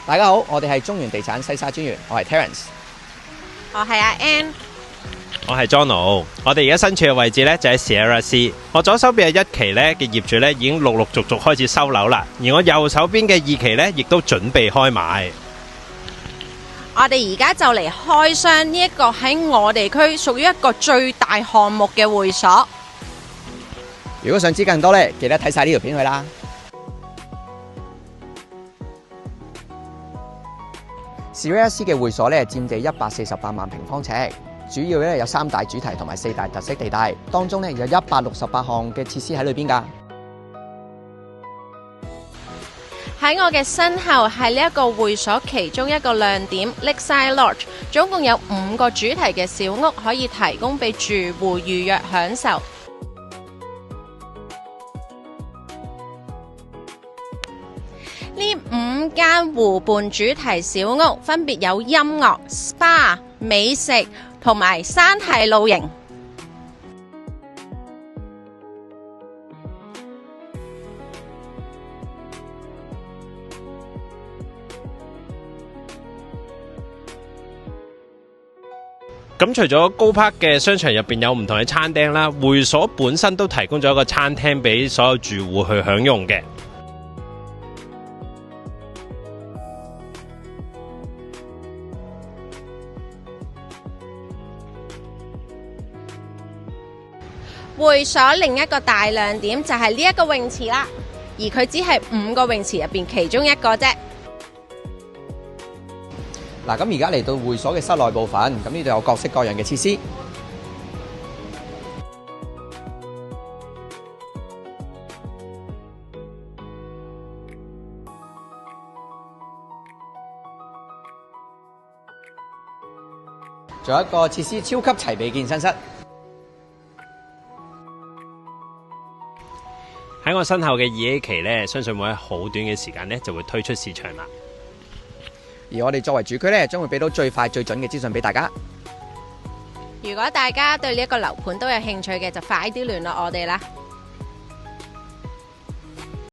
大家好，我哋係中原地產西沙專員，我係 Terence， 我係阿 Ann， 我係 Jono。我哋而家身處嘅位置呢，就喺 Sierra Sea。我左手邊嘅一期呢嘅業主呢，已經陸陸續續開始收樓啦，而我右手邊嘅二期呢，亦都準備開賣。我哋而家就嚟開箱呢一個喺我哋區屬於一個最大項目嘅會所。如果想知更多呢，記得睇晒呢條片去啦。Sierra Sea 嘅會所咧，佔地148萬平方尺，主要咧有3大主題同埋4大特色地帶，當中咧有168項嘅設施喺裏邊㗎。喺我嘅身後係呢一個會所其中一個亮點 Lakeside Lodge， 總共有5個主題嘅小屋可以提供俾住戶預約享受。呢5間湖畔主題小屋分別有音樂、SPA、美食同埋山系露營。咁除咗高柏嘅商場入邊有唔同嘅餐廳啦，會所本身都提供咗一個餐廳俾所有住戶去享用嘅。會所另一個大亮點就係呢一個泳池啦，而佢只係5個泳池入邊其中一個啫。嗱，咁而家嚟到會所嘅室內部分，咁呢度有各式各樣嘅設施。仲有一個設施超級齊備健身室。喺我身後嘅2A 期呢，相信會喺好短嘅時間呢就會推出市場啦。而我哋作為主區呢，將會俾到最快最準嘅資訊俾大家。如果大家對呢一個樓盤都有興趣嘅，就快啲聯絡我哋啦。